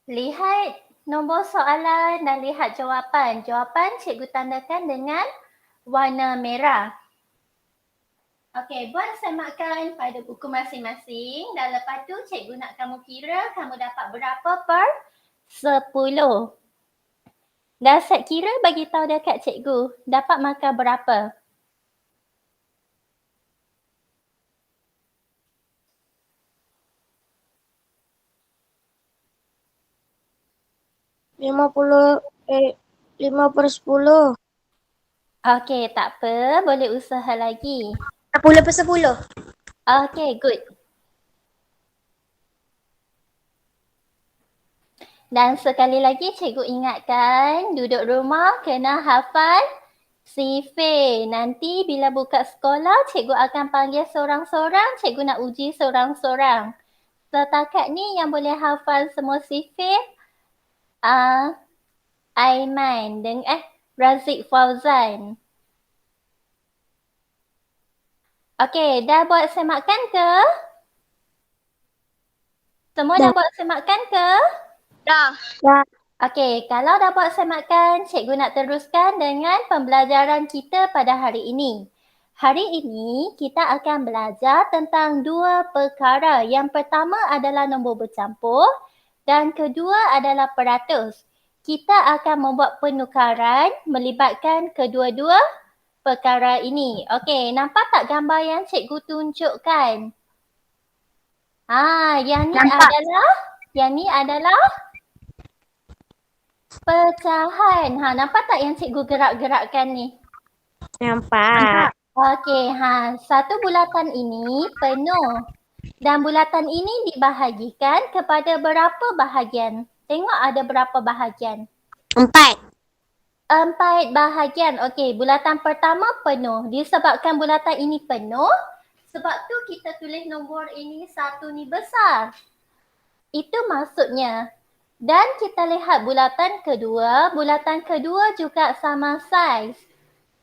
Lihat nombor soalan dan lihat jawapan. Jawapan cikgu tandakan dengan warna merah. Okey, buat semakan pada buku masing-masing dan lepas tu cikgu nak kamu kira kamu dapat berapa per 10. Dan set kira bagi tahu dekat cikgu dapat markah berapa. Lima per 10. Okey, tak apa. Boleh usaha lagi. 10 per 10. Okey, good. Dan sekali lagi cikgu ingatkan, duduk rumah kena hafal sifir. Nanti bila buka sekolah, cikgu akan panggil seorang-seorang, cikgu nak uji seorang-seorang. Setakat ni yang boleh hafal semua sifir, Aiman dengan Razik Fauzan. Okey, dah buat semakan ke? Semua dah buat semakan ke? Dah. Okey, kalau dah buat semakan, cikgu nak teruskan dengan pembelajaran kita pada hari ini. Hari ini kita akan belajar tentang dua perkara. Yang pertama adalah nombor bercampur dan kedua adalah peratus. Kita akan membuat penukaran melibatkan kedua-dua perkara ini. Okey, nampak tak gambar yang cikgu tunjukkan? Yang ni adalah pecahan. Nampak tak yang cikgu gerak-gerakkan ni? Nampak. Okey, satu bulatan ini penuh. Dan bulatan ini dibahagikan kepada berapa bahagian? Tengok ada berapa bahagian? 4. 4 bahagian. Okey, bulatan pertama penuh. Disebabkan bulatan ini penuh, sebab tu kita tulis nombor ini 1 ni besar. Itu maksudnya. Dan kita lihat bulatan kedua juga sama saiz.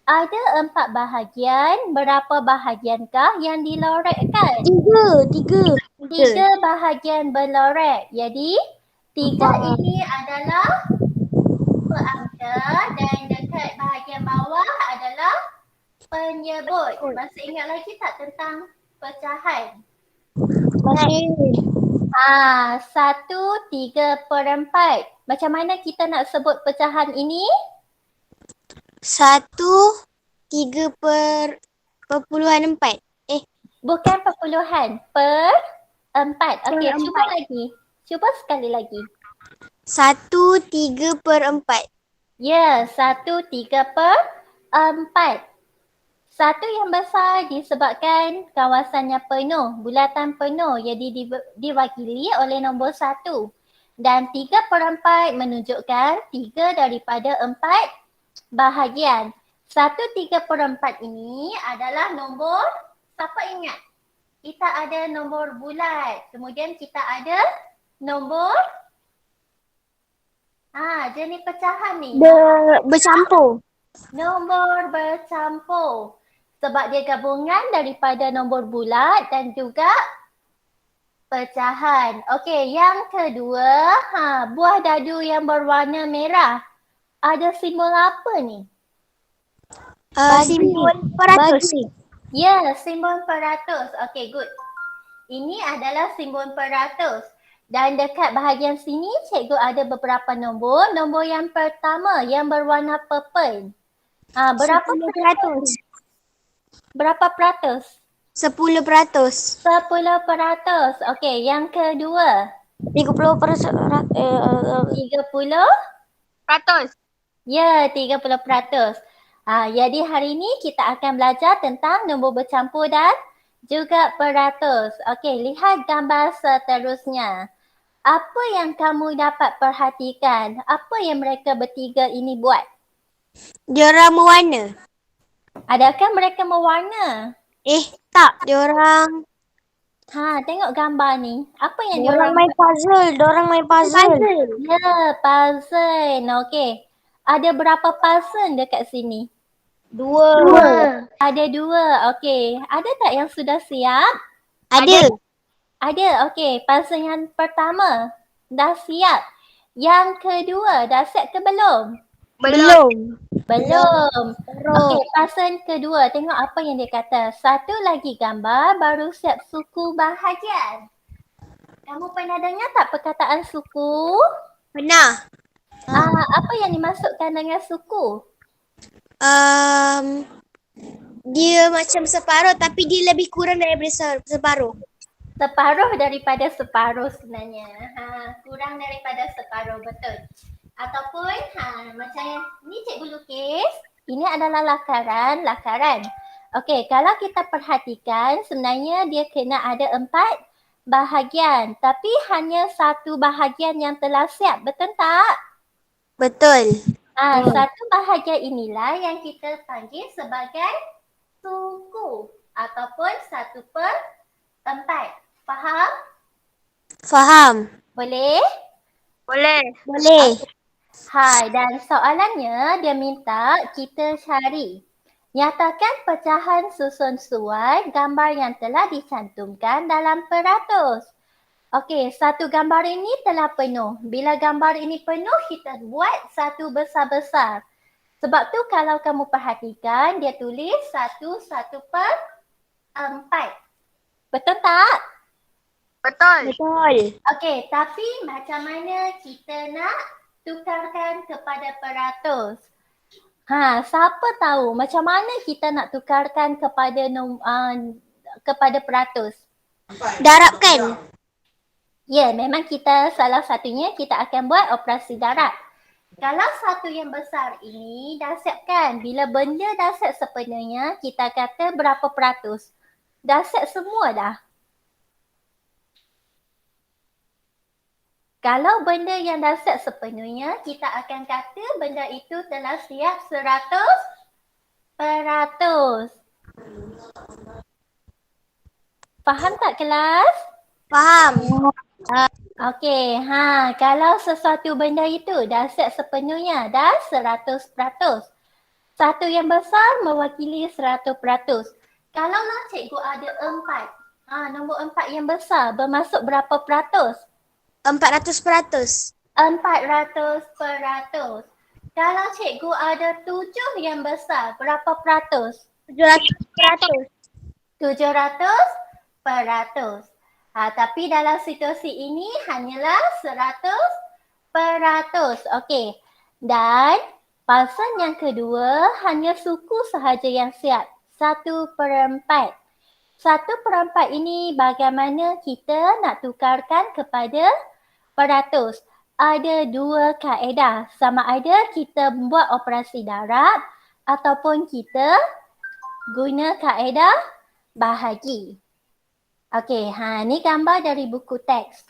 Ada 4 bahagian, berapa bahagiankah yang dilorek-kan? 3 bahagian berlorek. Jadi 3 ini adalah peangka dan dekat bahagian bawah adalah penyebut. Masih ingat lagi tak tentang pecahan? Masih. 1/3/4. Macam mana kita nak sebut pecahan ini? 1/3/4. Bukan perpuluhan, per 4. Okey, cuba lagi. Cuba sekali lagi. 1/3/4. Ya, 1/3/4. Satu yang besar disebabkan kawasannya penuh, bulatan penuh, jadi diwakili oleh nombor 1. Dan 3/4 menunjukkan 3 daripada 4 bahagian. 1/3/4 ini adalah nombor, siapa ingat? Kita ada nombor bulat, kemudian kita ada nombor jenis pecahan ni. Bercampur. Nombor bercampur. Sebab dia gabungan daripada nombor bulat dan juga pecahan. Okey, yang kedua, buah dadu yang berwarna merah. Ada simbol apa ni? Simbol peratus. Ya, simbol peratus. Okey, good. Ini adalah simbol peratus. Dan dekat bahagian sini, cikgu ada beberapa nombor. Nombor yang pertama yang berwarna purple. Berapa peratus? Berapa peratus? 10%. 10%. Okey, yang kedua? 30%. 30? Ya, 30%. Jadi hari ini kita akan belajar tentang nombor bercampur dan juga peratus. Okey, lihat gambar seterusnya. Apa yang kamu dapat perhatikan? Apa yang mereka bertiga ini buat? Diorang mewarna. Adakah mereka mewarna? Tak. Diorang Tengok gambar ni. Apa yang Diorang main puzzle. Ya, puzzle. Okey. Ada berapa puzzle dekat sini? 2. Ada 2. Okey. Ada tak yang sudah siap? Ada. Ada. Okey. Puzzle yang pertama dah siap. Yang kedua, dah set ke belum? Belum. Belum. Okey, Terus. pasen kedua. Tengok apa yang dia kata. Satu lagi gambar, baru siap suku bahagian. Kamu pernah dengar tak perkataan suku? Pernah. Apa yang dimaksudkan dengan suku? Dia macam separuh tapi dia lebih kurang daripada separuh. Separuh daripada separuh sebenarnya. Kurang daripada separuh, betul. Ataupun macam ni cikgu lukis, ini adalah lakaran. Okey, kalau kita perhatikan sebenarnya dia kena ada 4 bahagian. Tapi hanya satu bahagian yang telah siap, betul tak? Betul. Satu bahagian inilah yang kita panggil sebagai suku ataupun 1/4. Faham? Faham. Boleh? Boleh. Hai, dan soalannya dia minta kita cari. Nyatakan pecahan susun-suai gambar yang telah dicantumkan dalam peratus. Okey, satu gambar ini telah penuh. Bila gambar ini penuh, kita buat satu besar-besar. Sebab tu kalau kamu perhatikan, dia tulis 1/4. Betul tak? Betul. Okey, tapi macam mana kita nak tukarkan kepada peratus? Siapa tahu macam mana kita nak tukarkan kepada peratus? Darabkan. Ya, memang kita salah satunya kita akan buat operasi darab. Kalau satu yang besar ini dah siap kan? Bila benda dah siap sepenuhnya, kita kata berapa peratus? Dah siap semua dah. Kalau benda yang dah siap sepenuhnya, kita akan kata benda itu telah siap 100%. Faham tak kelas? Faham. Okey, kalau sesuatu benda itu dah siap sepenuhnya, dah 100%. Satu yang besar mewakili 100%. Kalaulah cikgu ada 4, nombor 4 yang besar bermaksud berapa peratus? 400%. 400%. Kalau cikgu ada 7 yang besar, berapa peratus? 700%. 700%. Tapi dalam situasi ini hanyalah 100%. Okey. Dan pasan yang kedua hanya suku sahaja yang siap. 1/4. 1/4 ini bagaimana kita nak tukarkan kepada peratus? Ada dua kaedah. Sama ada kita buat operasi darab ataupun kita guna kaedah bahagi. Okey, ni gambar dari buku teks.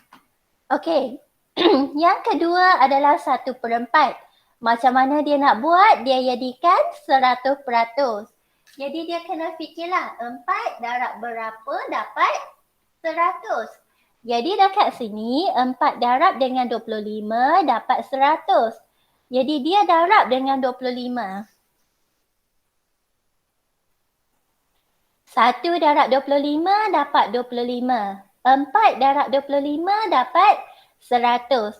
Okey, yang kedua adalah 1/4. Macam mana dia nak buat? Dia jadikan 100%. Jadi dia kena fikirlah 4 darab berapa dapat 100. Jadi dekat sini 4 darab dengan 25 dapat 100. Jadi dia darab dengan 25. 1 darab 25 dapat 25. 4 darab 25 dapat 100.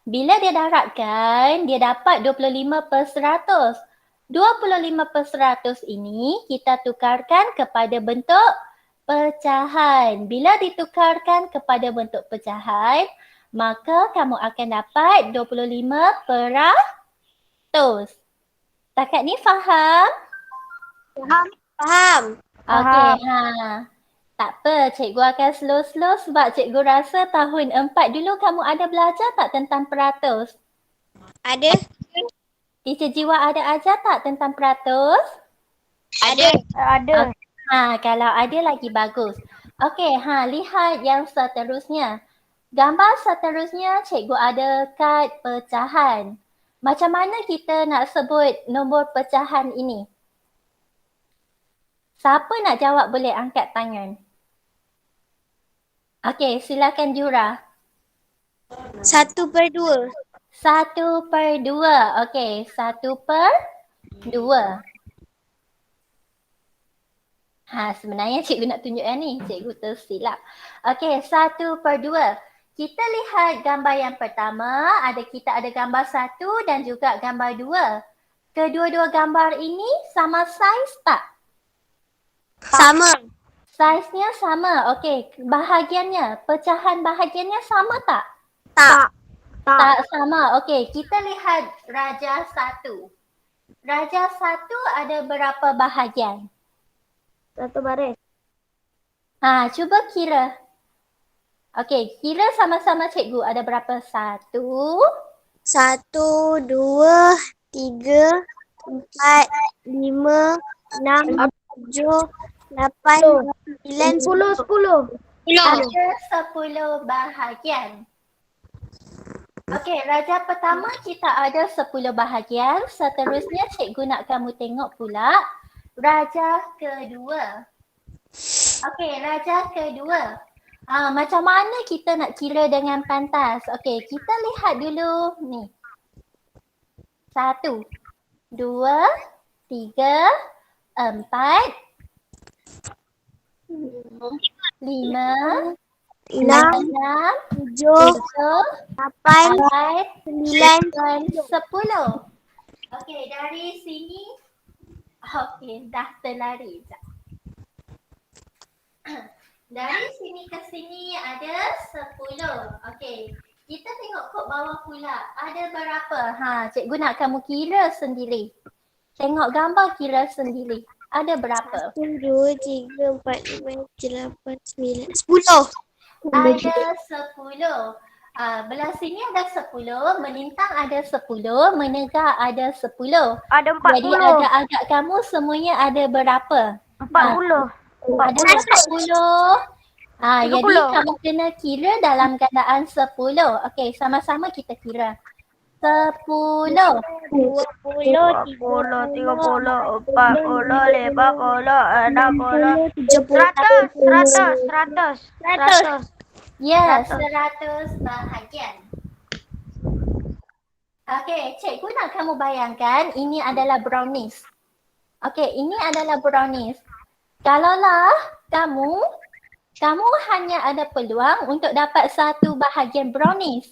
Bila dia darabkan, dia dapat 25/100. 25/100 ini kita tukarkan kepada bentuk pecahan. Bila ditukarkan kepada bentuk pecahan, maka kamu akan dapat 25%. Takat ni faham? Faham. Okey, tak apa, cikgu akan slow-slow sebab cikgu rasa tahun 4 dulu kamu ada belajar tak tentang peratus? Ada. Teacher Jiwa ada ajar tak tentang peratus? Ada. Kalau ada lagi bagus. Okey, lihat yang seterusnya. Gambar seterusnya cikgu ada kad pecahan. Macam mana kita nak sebut nombor pecahan ini? Siapa nak jawab boleh angkat tangan. Okey, silakan Jura. 1/2. 1/2. Okey, 1/2. Sebenarnya cikgu nak tunjukkan ni. Cikgu tersilap. Okey, 1/2. kita lihat gambar yang pertama, kita ada gambar 1 dan juga gambar 2. Kedua-dua gambar ini sama saiz tak? Sama. Saiznya sama. Okey, bahagiannya, pecahan bahagiannya sama tak? Tak. Tak sama. Okey, kita lihat Raja 1. Raja 1 ada berapa bahagian? Satu baris. Cuba kira. Okey, kira sama-sama cikgu. Ada berapa? 1, 1, 2, 3, 4, 5, 6, 7, 8, 9, 10. ada 10 bahagian. Okey, raja pertama kita ada 10 bahagian. Seterusnya cikgu nak kamu tengok pula raja kedua. Okey, raja kedua. Macam mana kita nak kira dengan pantas? Okey, kita lihat dulu ni. 1, 2, 3, 4, 5, 6, 6, 7, 8, 9, 10. Okey, dari sini. Okey, dah terlari. Dari sini ke sini ada 10. Okey, kita tengok kod bawah pula. Ada berapa? Cikgu nak kamu kira sendiri. Tengok gambar, kira sendiri. Ada berapa? 1, 2, 3, 4, 5, 6, 7, 8, 9, 10. Ada 10. Belah sini ada 10, melintang ada 10, menegak ada 10. Ada Jadi agak-agak kamu semuanya ada berapa? 40. Ada 10. Jadi kamu kena kira dalam gandaan 10. Okey, sama-sama kita kira. 10, 20, 30, 40, 50, 60, 70, 100. ya, 100 bahagian. Okey, cikgu nak kamu bayangkan ini adalah brownies. Okey, ini adalah brownies. Kalaulah kamu hanya ada peluang untuk dapat satu bahagian brownies.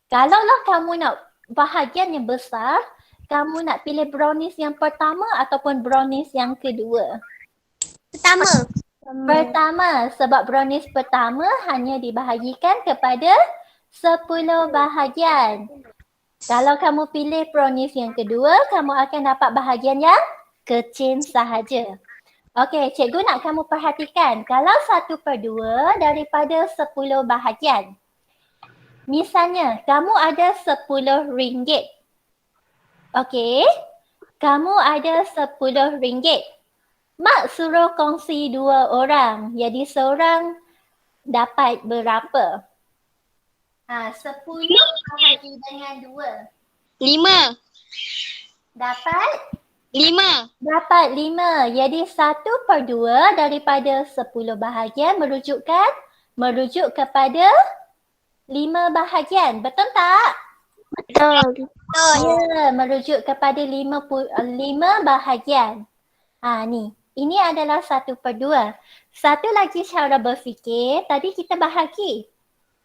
Kalaulah kamu nak bahagian yang besar, kamu nak pilih brownies yang pertama ataupun brownies yang kedua? Pertama, sebab brownies pertama hanya dibahagikan kepada 10 bahagian. Kalau kamu pilih brownies yang kedua, kamu akan dapat bahagian yang kecil sahaja. Okey, cikgu nak kamu perhatikan. Kalau 1/2 daripada 10 bahagian. Misalnya, kamu ada RM10. Okey, kamu ada RM10. Mak suruh kongsi 2 orang. Jadi seorang dapat berapa? 10 bahagi dengan 2. 5. Dapat? 5. Dapat 5. Jadi 1/2 daripada 10 bahagian merujuk kepada 5 bahagian. Betul tak? Betul. Ya, merujuk kepada 5 bahagian. Ni. Ini adalah 1/2. Satu lagi cara berfikir, tadi kita bahagi.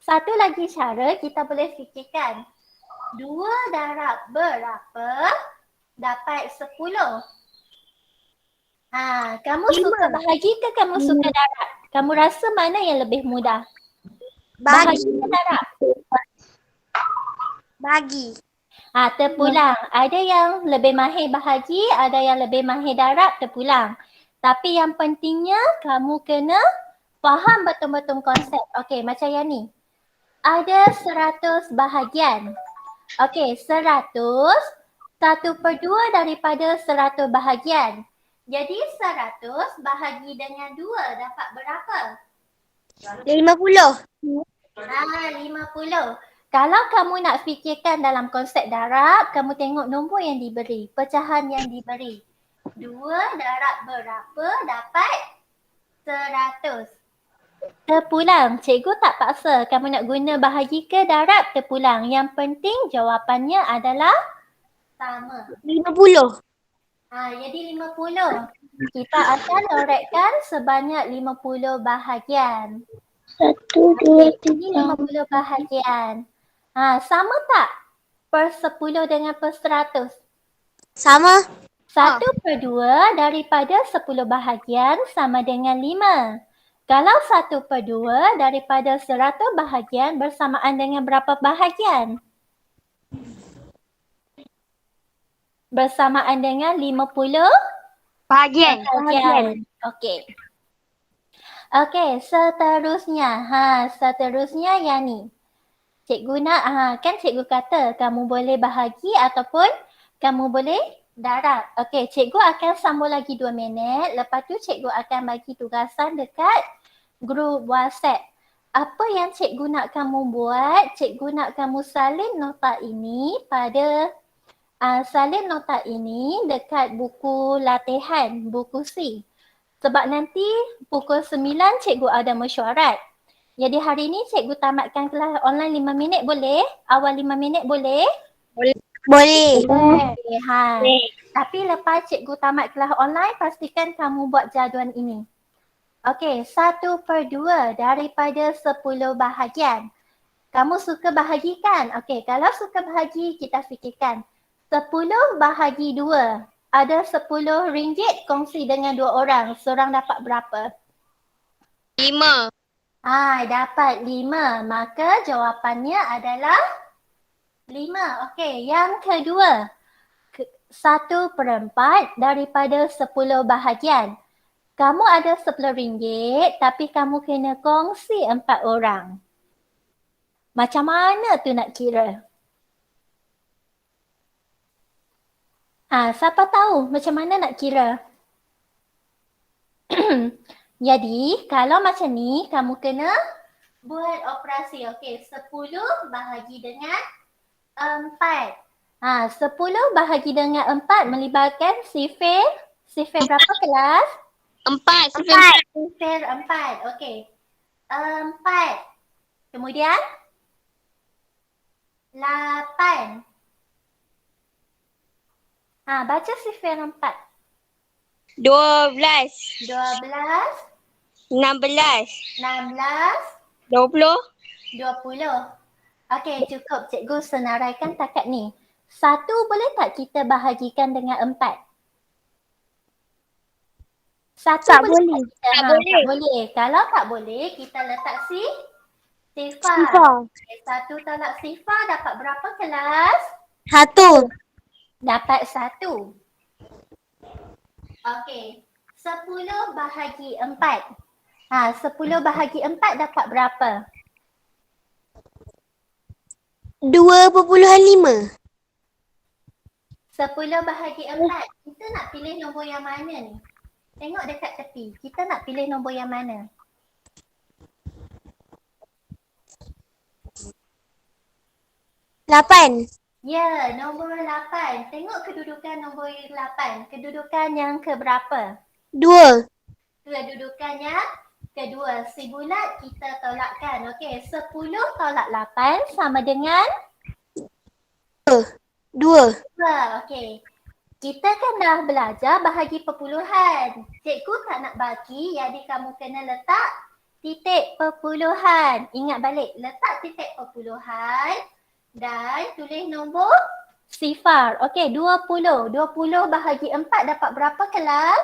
Satu lagi cara kita boleh fikirkan. 2 darab berapa dapat 10? Kamu suka bahagi ke kamu suka darab? Kamu rasa mana yang lebih mudah? Bahagi ke darab? Bagi. Terpulang. Ada yang lebih mahir bahagi, ada yang lebih mahir darab, terpulang. Tapi yang pentingnya kamu kena faham betul-betul konsep. Okey, macam yang ni. Ada 100 bahagian. Okey, 100, 1/2 daripada 100 bahagian. Jadi 100 bahagi dengan 2 dapat berapa? 50. 50. Kalau kamu nak fikirkan dalam konsep darab, kamu tengok nombor yang diberi, pecahan yang diberi. 2 darab berapa dapat 100. Terpulang. Cikgu tak paksa kamu nak guna bahagi ke darab, terpulang. Yang penting jawapannya adalah sama. 50. Jadi 50. Kita akan lorekkan sebanyak 50 bahagian. 1, 2, Okey, ini 50 bahagian. Sama tak per 10 dengan per 100? Sama. 1/2 daripada 10 bahagian sama dengan 5. Kalau 1/2 daripada 100 bahagian bersamaan dengan berapa bahagian? Bersamaan dengan 50 Bahagian. bahagian. Okey. Okey, seterusnya yang ni. Cikgu nak, kan cikgu kata kamu boleh bahagi ataupun kamu boleh darab. Okey, cikgu akan sambung lagi 2 minit. Lepas tu cikgu akan bagi tugasan dekat grup WhatsApp. Apa yang cikgu nak kamu buat? Cikgu nak kamu salin nota ini pada salin nota ini dekat buku latihan, buku C. Sebab nanti pukul 9 cikgu ada mesyuarat. Jadi hari ni cikgu tamatkan kelas online 5 minit boleh? Awal 5 minit boleh? Boleh. Okey, Tapi lepas cikgu tamat kelas online, pastikan kamu buat jadual ini. Okey, 1/2 daripada 10 bahagian. Kamu suka bahagikan? Okey, kalau suka bahagi, kita fikirkan. 10 bahagi 2. Ada 10 ringgit kongsi dengan 2 orang. Seorang dapat berapa? 5. Dapat 5. Maka jawapannya adalah 5. Okey, yang kedua. 1/4 daripada 10 bahagian. Kamu ada 10 ringgit tapi kamu kena kongsi 4 orang. Macam mana tu nak kira? Siapa tahu macam mana nak kira? Jadi, kalau macam ni, kamu kena buat operasi. Okey, 10 bahagi dengan 4. 10 bahagi dengan 4 melibatkan sifir. Sifir berapa kelas? 4. Sifir 4. Okey. 4. Kemudian? 8. Baca sifir 4. 12. 12. 16. 16. 20. 20. Okey, cukup cikgu senaraikan takat ni. 1 boleh tak kita bahagikan dengan 4? 1 Tak boleh boleh. tak kita? Tak boleh. Tak boleh. Kalau tak boleh, kita letak sifar. Okay, 1 tolak sifar dapat berapa kelas? 1. Dapat 1. Okey, 10 bahagi 4. 10 bahagi 4 dapat berapa? 2.5. 10 bahagi 4. Kita nak pilih nombor yang mana ni? Tengok dekat tepi. Kita nak pilih nombor yang mana? Lapan. Ya, nombor 8. Tengok kedudukan nombor 8. Kedudukan yang keberapa? 2. Kedudukan yang kedua. Si bulat kita tolakkan. Okey, 10 tolak 8 sama dengan? 2. Okey. Kita kan dah belajar bahagi perpuluhan. Cikgu tak nak bagi, jadi kamu kena letak titik perpuluhan. Ingat balik, letak titik perpuluhan dan tulis nombor sifar. Okey, 20. 20 bahagi 4 dapat berapa kelas?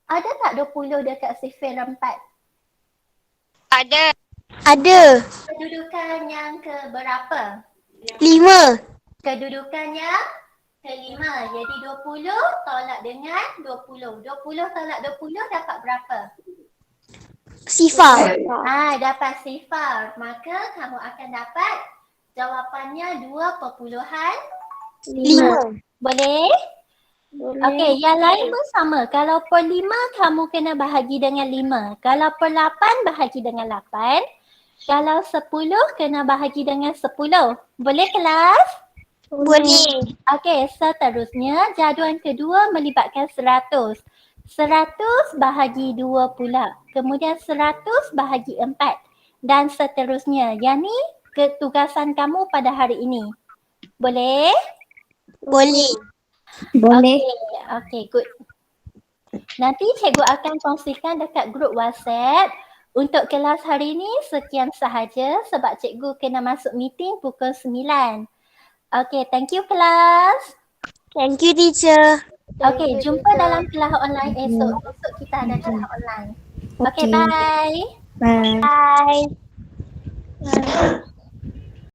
Ada tak 20 dekat sifir 4? Ada. Ada. Kedudukan yang keberapa? 5. Kedudukan yang kelima. Jadi 20 tolak dengan 20. 20 tolak 20 dapat berapa? Sifar. Dapat sifar. Maka kamu akan dapat jawapannya 2.5. Boleh? Okey, yang lain pun sama. Kalau per 5 kamu kena bahagi dengan 5. Kalau per 8 bahagi dengan 8. Kalau 10 kena bahagi dengan 10. Boleh kelas? Boleh. Okey, seterusnya jadual kedua melibatkan 100. 100 bahagi 2 pula. Kemudian 100 bahagi 4. Dan seterusnya. Yang ni ketugasan kamu pada hari ini. Boleh? Boleh. Okey, good. Nanti cikgu akan kongsikan dekat grup WhatsApp Untuk kelas hari ini sekian sahaja sebab cikgu kena masuk meeting pukul 9. Okay, thank you kelas. Thank you, teacher. Okay, jumpa dalam kelas online esok. Esok kita ada kelas online. Okay, bye. Bye. Bye.